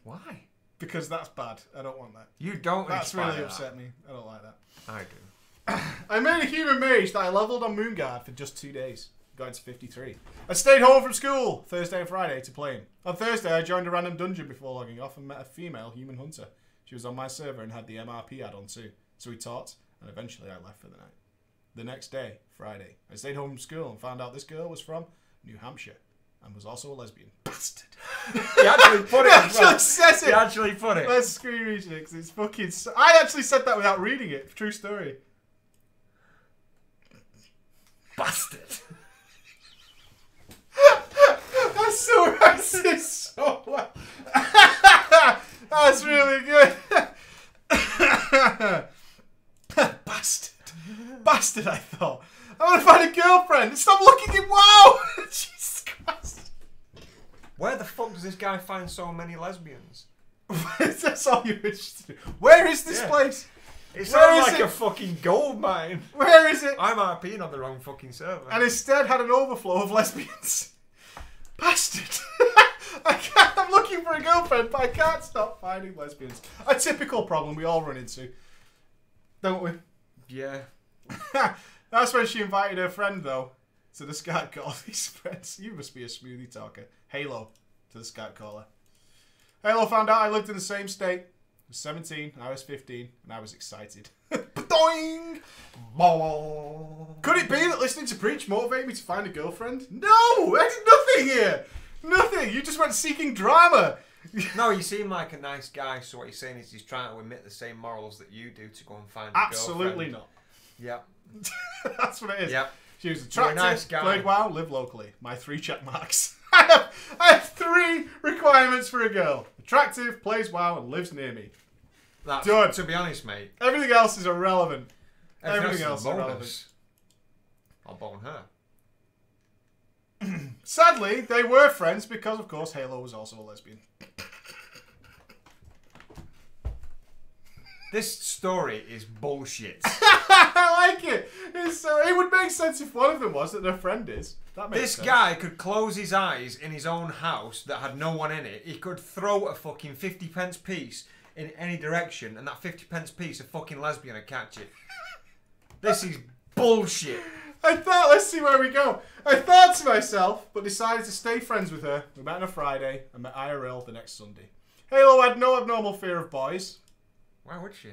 Why? Because that's bad. I don't want that. You don't That's inspire really that. upset me. I don't like that. I do. I made a human mage that I leveled on Moonguard for just 2 days. Got to 53. I stayed home from school Thursday and Friday to play him. On Thursday, I joined a random dungeon before logging off and met a female human hunter. She was on my server and had the MRP add-on too. So we talked, and eventually I left for the night. The next day, Friday, I stayed home from school and found out this girl was from New Hampshire and was also a lesbian. Bastard. He actually put it. He actually says it. He actually put it. Let's screen read it because it's fucking. I actually said that without reading it. True story. Bastard. That's so racist. So well. That's really good. Bastard. Bastard, I thought. I want to find a girlfriend. Stop looking at WoW. Jesus Christ. Where the fuck does this guy find so many lesbians? That's all you're interested in. Where is this place? It Where sounds is like it? a fucking gold mine. Where is it? I'm RPing on the wrong fucking server. And instead had an overflow of lesbians. Bastard. I'm looking for a girlfriend, but I can't stop finding lesbians. A typical problem we all run into. Don't we? Yeah. That's when she invited her friend, though, to the Skype call. These friends, you must be a smoothie talker. Halo, to the Skype caller. Halo found out I lived in the same state. I was 17, I was 15, and I was excited. Doing! Could it be that listening to Preach motivated me to find a girlfriend? No! There's nothing here! Nothing! You just went seeking drama! No, you seem like a nice guy, so what he's saying is he's trying to emit the same morals that you do to go and find a Absolutely girlfriend. not. Yep. That's what it is. Yep. She was attractive, nice guy. played WoW, live locally. My 3 check marks. I have 3 requirements for a girl. Attractive, plays WoW, and lives near me. That's, Done. to be honest, mate. Everything else is irrelevant. Everything else is irrelevant. I'll bone her. Sadly, they were friends because, of course, Halo was also a lesbian. This story is bullshit. I like it. It would make sense if one of them was that their friend is. That makes This sense. guy could close his eyes in his own house that had no one in it. He could throw a fucking 50p piece in any direction, and that 50p piece, a fucking lesbian would catch it. This is bullshit. I thought, let's see where we go. I thought to myself, but decided to stay friends with her. We met on a Friday and met IRL the next Sunday. Halo had no abnormal fear of boys. Why would she?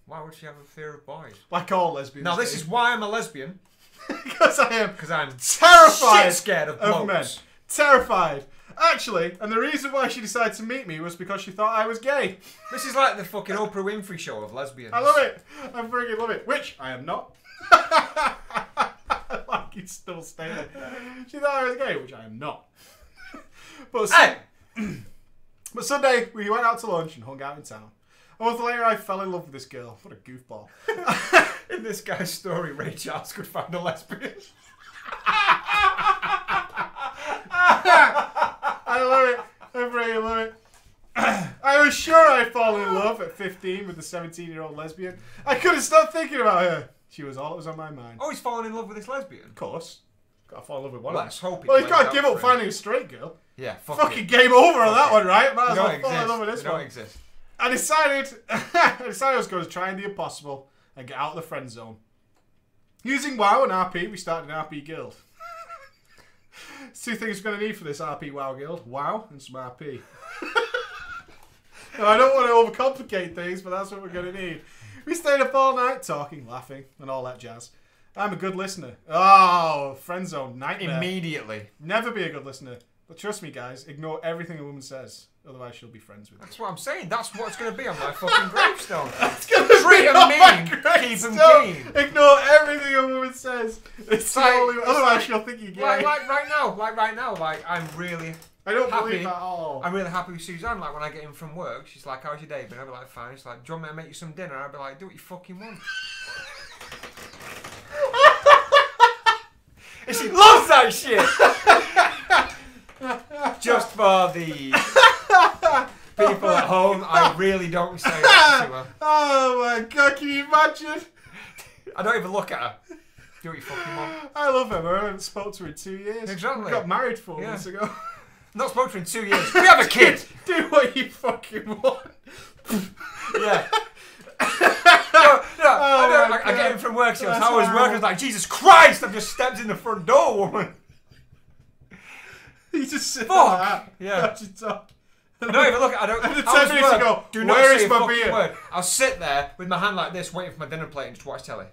Why would she have a fear of boys? Like all lesbians. Now, this is why I'm a lesbian. because I am Because I'm terrified shit scared of of men. blokes. Terrified. Actually, and the reason why she decided to meet me was because she thought I was gay. This is like the fucking Oprah Winfrey show of lesbians. I love it. I freaking love it. Which I am not. Like it's still stated. She thought I was gay, which I am not. But Hey! But Sunday, we went out to lunch and hung out in town. A month later, I fell in love with this girl. What a goofball. In this guy's story, Ray Charles could find a lesbian. I love it. I really love it. I was sure I'd fallen in love at 15 with the 17-year-old lesbian. I couldn't stop thinking about her. She was all that was on my mind. Oh, he's fallen in love with this lesbian. Of course. Gotta fall in love with one Let's of them. hope it Well, you plays can't out give for up him. finding a straight girl. Yeah, Fucking it. game over on that Fuck one, right? Might They as don't well fall in love with exist. this They don't one. exist. I decided I was going to try and the impossible and get out of the friend zone. Using WoW and RP, we started an RP guild. Two things we're going to need for this RP WoW guild. WoW and some RP. Now, I don't want to overcomplicate things, but that's what we're going to need. We stayed up all night talking, laughing, and all that jazz. I'm a good listener. Oh, friend zone, nightmare. Immediately. Never be a good listener. But trust me, guys, ignore everything a woman says. Otherwise, she'll be friends with you. That's what I'm saying. That's what's going to be on my fucking gravestone. It's gonna Treat be him on my mean, keep him gravestone. keen. Ignore everything a woman says. It's like- the only. it's Otherwise, like- she'll think you're gay. Like right now, I'm really I don't happy. believe that at all. I'm really happy with Suzanne. Like when I get in from work, she's like, "How's your day been?" I'll be like, "Fine." She's like, "Do you want me to make you some dinner?" I'll be like, "Do what you fucking want." And she loves that shit. Just for the people at home, I really don't say that to her. Oh my god, can you imagine? I don't even look at her. Do what you fucking want. I love her. I haven't spoken to her in 2 years. Exactly. We got married 4 Yeah. months ago. Not spoken to her in 2 years. We have a kid. Do what you fucking want. Yeah. Oh my I get in from work. She goes, That's "How was work?" I horrible. was like, "Jesus Christ! I've just stepped in the front door, woman." You just sit Fuck. like that. Yeah. That's your top. I don't even look at. I don't. And the how 10 was minutes work? ago, Do not where say is a my fucking beer? word. I'll sit there with my hand like this, waiting for my dinner plate, and just watch telly.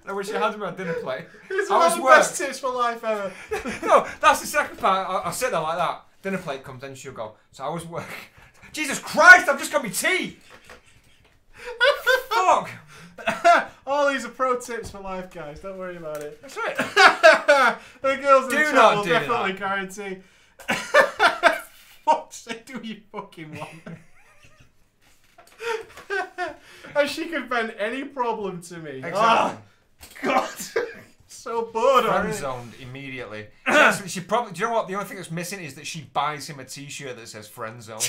I wish I had my dinner plate. It's I one was of the work. best tips for life ever. No, that's the second part. I'll sit there like that. Dinner plate comes in, she'll go, "So I was work." Jesus Christ! I've just got me tea. Fuck. All these are pro tips for life, guys. Don't worry about it. That's it. The girls in Do the chat not will do definitely that. guarantee. Fuck, say do you fucking want? And she could vent any problem to me. Exactly. Oh, God. So bored Friend already. zoned immediately. She probably. Do you know what? The only thing that's missing is that she buys him a T-shirt that says "Friend Zone."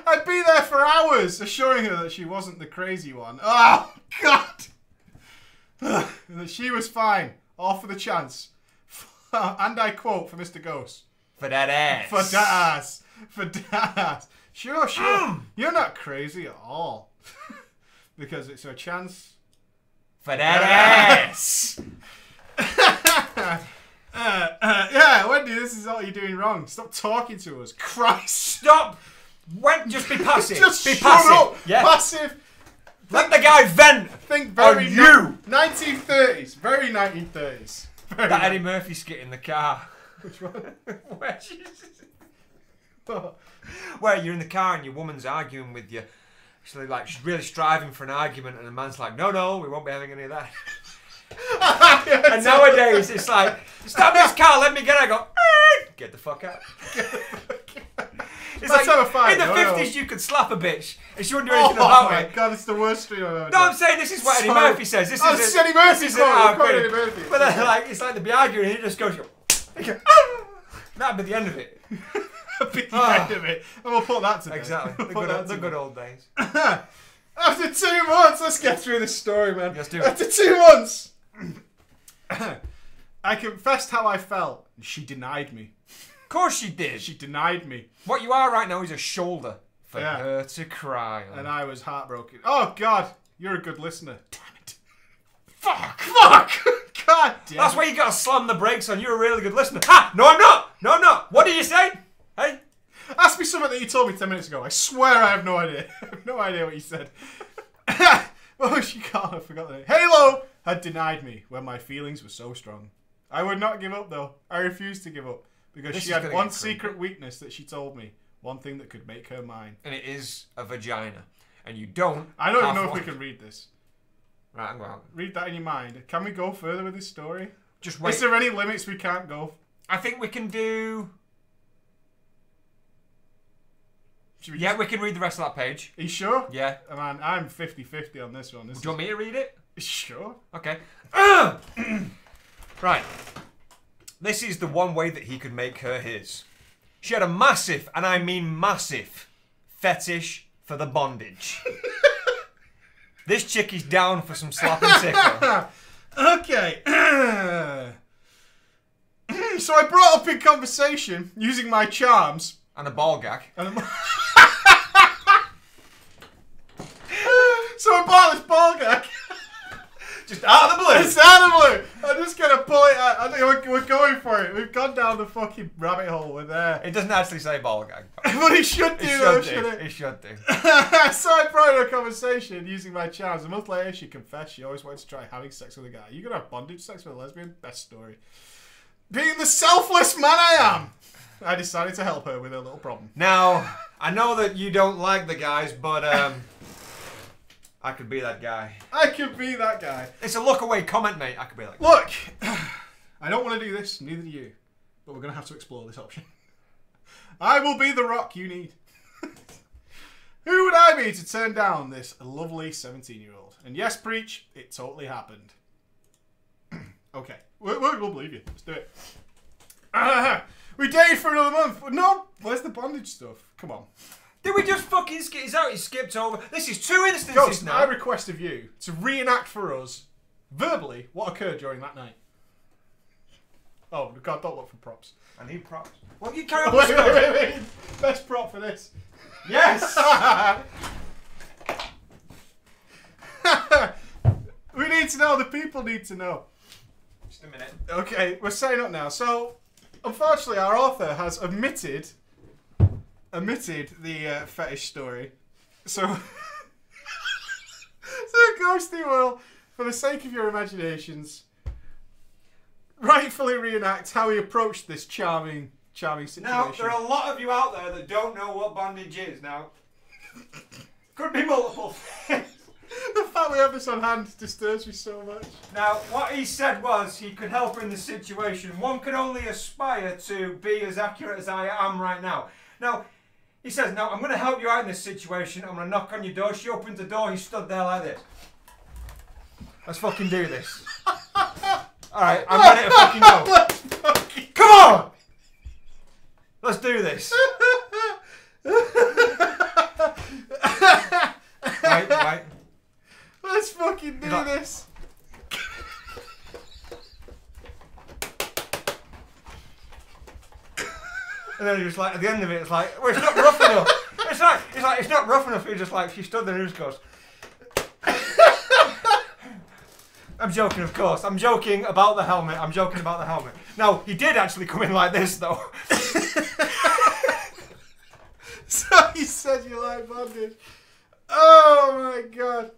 I'd be there for hours assuring her that she wasn't the crazy one. Oh, God. And that she was fine. All for the chance. And I quote for Mr. Ghost. For that ass. For that ass. For that ass. Sure, sure. You're not crazy at all. Because it's a chance. For that ass. Yeah, Wendy, this is all you're doing wrong. Stop talking to us. Christ. Stop. Just be passive. Just be shut passive. up. Yeah. Passive. Let the guy vent. Think very On you. 1930s. Very 1930s. Very That Eddie Murphy skit in the car. Which one? Where where you're in the car and your woman's arguing with you. She's like, she's really striving for an argument, and the man's like, "No, we won't be having any of that." And nowadays it's like, "Stop this car, let me get out." I go, "Get the fuck out." It's Let's have a fight. in the No, no. 50s you could slap a bitch and she wouldn't do Oh anything about my it. God, it's the worst stream I've ever No, done. I'm saying this is what Eddie So- Murphy says. This Oh, is it's Eddie Murphy this is quote. our Quote credit. Eddie Murphy. But then, like, it's like they'd be arguing and he just goes, that'd be the end of it. Be the end of it. And we'll put that to bed. Exactly. We'll The put that good, to the bed. good old days. After 2 months, let's get through this story, man. Let's do it. After 2 months, I confessed how I felt, and she denied me. Of course she did. She denied me, What you are right now is a shoulder for Yeah. her to cry on. and I was heartbroken. Oh God, you're a good listener. Damn it! Fuck! Fuck! God damn. That's it. why you gotta slam the brakes on. You're a really good listener. Ha! No, I'm not! No, I'm not! What did you say? Hey? Ask me something that you told me 10 minutes ago. I swear I have no idea. I have no idea what you said. Oh, she can't. I forgot the name. Halo had denied me when my feelings were so strong. I would not give up, though. I refused to give up because This she is had gonna one get creepy. secret weakness that she told me. One thing that could make her mine. And it is a vagina. And you don't. I don't even have know if we one. can read this. Right, I'm going. Read that in your mind. Can we go further with this story? Just wait. Is there any limits we can't go? I think we can do. Should we Yeah, we can read the rest of that page. Are you sure? Yeah. Oh, man, I'm 50-50 on this one. This Do you want me to read it? is... Sure. Okay. Right. This is the one way that he could make her his. She had a massive, and I mean massive, fetish for the bondage. This chick is down for some slap and tickle. Okay. So I brought up in conversation, using my charms, And a ball gag. and so I bought this ball gag. Just out of the blue. It's out of the blue. I'm just gonna pull it out. I think we're going for it. We've gone down the fucking rabbit hole. We're there. It doesn't actually say ball gag. But it should do, though, shouldn't it? It should do. So I brought her a conversation using my charms. A month later, she confessed she always wanted to try having sex with a guy. You gonna have bondage sex with a lesbian? Best story. Being the selfless man I am, I decided to help her with her little problem. Now, I know that you don't like the guys, but I could be that guy. I could be that guy. It's a look away comment, mate. I could be like, look, I don't want to do this, neither do you, but we're going to have to explore this option. I will be the rock you need. Who would I be to turn down this lovely 17-year-old? And yes, preach, it totally happened. Okay, we'll believe you. Let's do it. We dated for another month. No, where's the bondage stuff? Come on. did we just fucking skip? Is that he skipped over? This is 2 instances Ghost, now. I request of you to reenact for us, verbally, what occurred during that night. Oh, God, don't look for props. I need props. Well, you carry on. Wait. Best prop for this. Yes! We need to know. The people need to know. Just a minute. Okay, we're setting up now. So, unfortunately, our author has omitted the fetish story. So, Ghosty will, for the sake of your imaginations, rightfully reenact how he approached this charming situation. Now, there are a lot of you out there that don't know what bondage is. Now, could be multiple things. The fact we have this on hand disturbs me so much. Now, what he said was he could help her in this situation. One can only aspire to be as accurate as I am right now. Now, he says, now, I'm going to help you out in this situation. I'm going to knock on your door. She opens the door. He stood there like this. Let's fucking do this. Alright, I'm ready to fucking go. Let's fucking... Come on! Let's do this. Right. Let's fucking do this. And then he was like, at the end of it, it's like, well, it's not rough enough. It's not rough enough. He just like, she stood there and just goes. I'm joking, of course. I'm joking about the helmet. Now, he did actually come in like this, though. So he said you like bondage. Oh my God.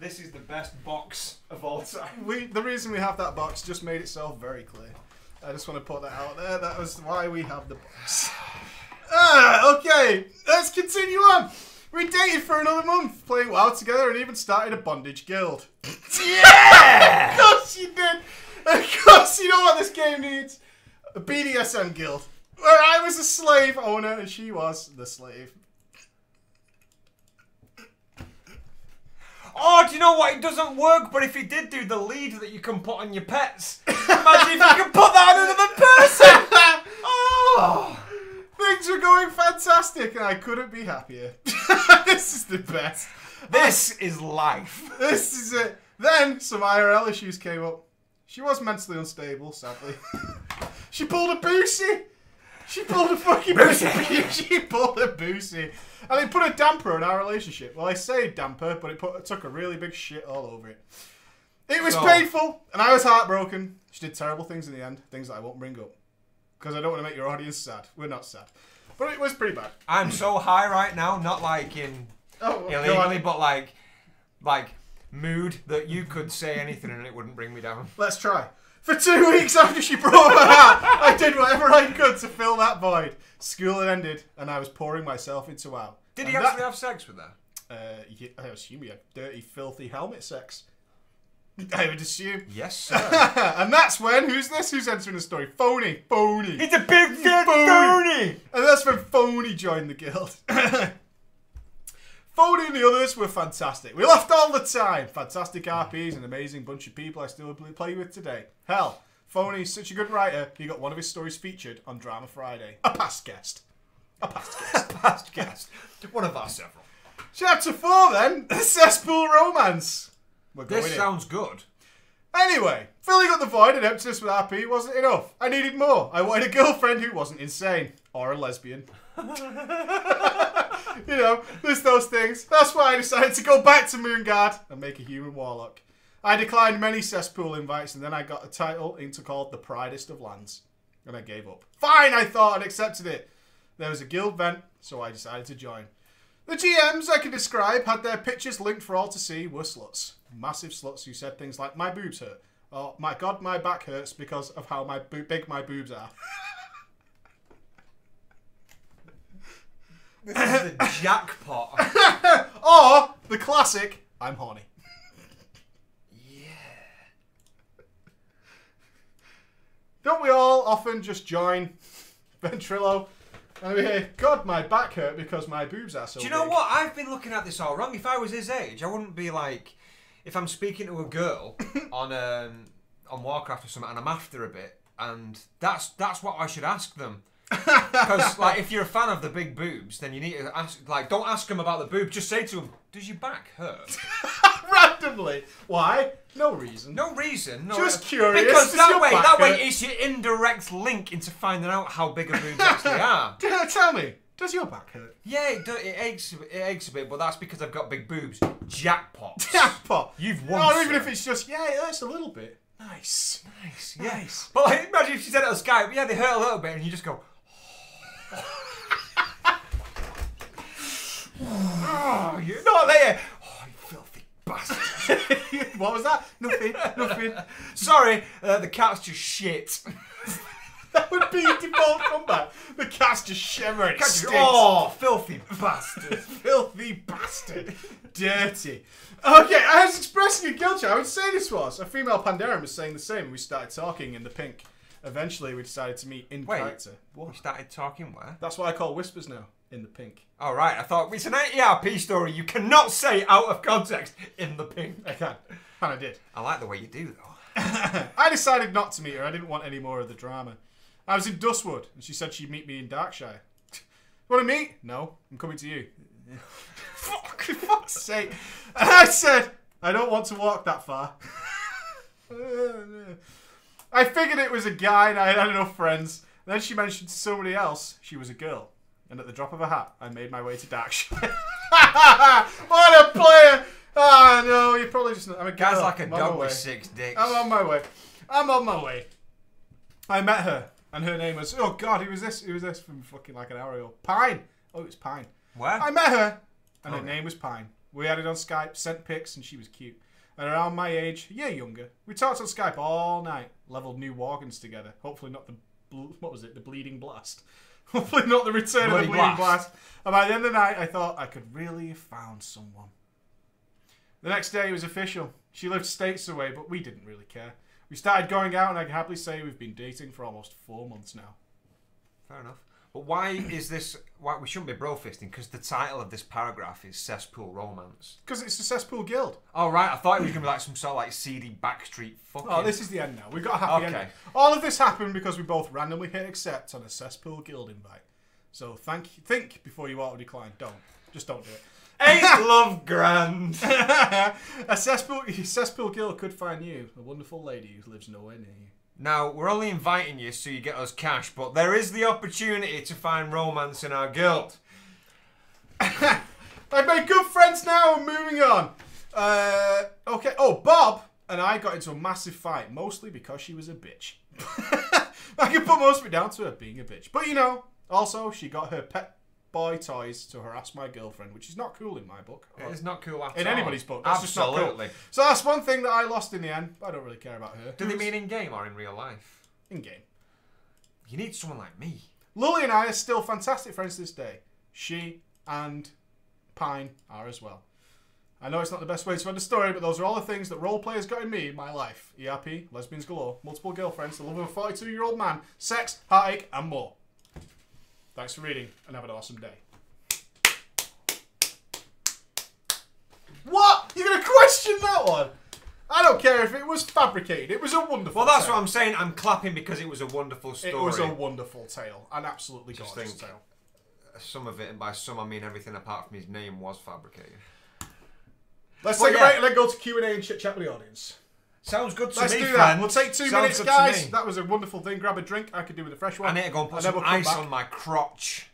This is the best box of all time. The reason we have that box just made itself very clear. I just want to put that out there. That was why we have the box. Okay, let's continue on. We dated for another month, playing WoW together, and even started a bondage guild. Yeah! Of course you did. Of course you know what this game needs. A BDSM guild. Where I was a slave owner and she was the slave. Oh, do you know what? It doesn't work, but if he did do the lead that you can put on your pets, imagine if you could put that on another person! Oh! Things were going fantastic and I couldn't be happier. This is the best. This is life. This is it. Then some IRL issues came up. She was mentally unstable, sadly. She pulled a boosie. She pulled a fucking boosie. She pulled a boosie. And it put a damper on our relationship. Well, I say damper, but it took a really big shit all over it. It was painful, and I was heartbroken. She did terrible things in the end, things that I won't bring up. Because I don't want to make your audience sad. We're not sad. But it was pretty bad. I'm so high right now, not like in illegally, but like mood that you could say anything and it wouldn't bring me down. Let's try. For 2 weeks after she broke my heart, I did whatever I could to fill that void. School had ended, and I was pouring myself into WoW. Did he actually have sex with her? I assume he had dirty, filthy helmet sex. I would assume. Yes, sir. And that's when, who's this? Who's entering the story? Phony. He's a big phony. And that's when Phony joined the guild. Phony and the others were fantastic. We laughed all the time. Fantastic RPs, an amazing bunch of people I still play with today. Hell, Phony is such a good writer, he got one of his stories featured on Drama Friday. A past guest. Past guest. One of our several. Chapter 4 then, the Cesspool Romance. This sounds good. Anyway, filling up the void and emptiness with RP wasn't enough. I needed more. I wanted a girlfriend who wasn't insane. Or a lesbian. You know, there's those things. That's why I decided to go back to Moonguard and make a human warlock. I declined many cesspool invites, and then I got a title into called the Pridest of Lands. And I gave up. Fine, I thought, and accepted it. There was a guild vent, so I decided to join. The GMs I can describe had their pictures linked for all to see were sluts. Massive sluts who said things like, my boobs hurt. Or, my God, my back hurts because of how big my boobs are. This is the jackpot. Or the classic, I'm horny. Don't we all often just join Ventrilo? And we hear, God, my back hurt because my boobs are so big. Do you know what? I've been looking at this all wrong. If I was his age, I wouldn't be like, if I'm speaking to a girl on Warcraft or something, and I'm after a bit, and that's what I should ask them. Because like, if you're a fan of the big boobs, then you need to ask. Like, don't ask them about the boob. Just say to them, "Does your back hurt?" Randomly. Why? No reason. No reason. No, just curious. Because that hurt? way, it's your indirect link into finding out how big a boobs actually are. Tell me, does your back hurt? Yeah, it aches a bit, but that's because I've got big boobs. Jackpot. Jackpot. You've won. Or even if it's just, yeah, it hurts a little bit. Nice. Nice. Yeah. Nice. But like, imagine if she said it on Skype, yeah, they hurt a little bit, and you just go, oh, you're not there. Oh, you filthy bastard. What was that? Nothing. Sorry, the cat's just shit. That would be your default comeback. The cat's just shivering. Oh, filthy bastard. Filthy bastard. Dirty. Okay, I was expressing a guilt chat. I would say this was. A female Pandaren was saying the same. We started talking in the pink. Eventually, we decided to meet in character. We started talking where? That's what I call whispers now, in the pink. Oh, right. I thought it's an ERP story you cannot say out of context in the pink. I can. And I did. I like the way you do, though. I decided not to meet her. I didn't want any more of the drama. I was in Dustwood, and she said she'd meet me in Darkshire. Want to meet? No, I'm coming to you. Fuck, for fuck's sake. And I said, I don't want to walk that far. I figured it was a guy and I had enough friends. And then she mentioned to somebody else she was a girl. And at the drop of a hat, I made my way to Darkshire. What a player! Ah, no, you're probably just... I'm a girl. Guy's like a dog with 6 dicks. I'm on my way. I met her. And her name was... Oh, God, who was this? Who was this from fucking like an hour ago? Pine. Oh, it was Pine. Where? I met her. And her name was Pine. We had it on Skype, sent pics, and she was cute. And around my age, a year younger. We talked on Skype all night. Leveled new Worgens together. Hopefully not the... What was it? The Bleeding Blast. Hopefully not the return of the Bleeding Blast. And by the end of the night, I thought I could really have found someone. The next day, it was official. She lived states away, but we didn't really care. We started going out, and I can happily say we've been dating for almost 4 months now. Fair enough. But why is this... Why we shouldn't be bro-fisting, because the title of this paragraph is Cesspool Romance. Because it's a cesspool guild. Oh, right. I thought it was going to be like some sort of like seedy backstreet fucking... Oh, this is the end now. We've got a happy ending. All of this happened because we both randomly hit accept on a cesspool guild invite. So think before you auto decline. Don't. Just don't do it. Ain't love grand. A cesspool guild could find you, a wonderful lady who lives nowhere near you. Now, we're only inviting you so you get us cash, but there is the opportunity to find romance in our guild. I've made good friends now. I'm moving on. Okay. Oh, Bob and I got into a massive fight, mostly because she was a bitch. I can put most of it down to her being a bitch. But, you know, also, she got her pet boy toys to harass my girlfriend, which is not cool in my book. It is not cool at all. In anybody's book. That's Absolutely. Just not cool. So that's one thing that I lost in the end. I don't really care about her. Do they mean in-game or in real life? In-game. You need someone like me. Lily and I are still fantastic friends to this day. She and Pine are as well. I know it's not the best way to end a story, but those are all the things that role players got in me in my life. ERP, lesbians galore, multiple girlfriends, the love of a 42-year-old man, sex, heartache, and more. Thanks for reading, and have an awesome day. What? You're going to question that one? I don't care if it was fabricated. It was a wonderful Well, that's tale. what I'm saying. I'm clapping because it was a wonderful story. It was a wonderful tale. An absolutely Just gorgeous think, tale. Some of it, and by some I mean everything apart from his name, was fabricated. Let's take a break and then go to Q&A and chit-chat with the audience. Sounds good to Let's me, do friend. that. We'll take 2 minutes, good guys. to me. That was a wonderful thing. Grab a drink. I could do with a fresh one. I need to go and put And then some we'll come ice back. on my crotch.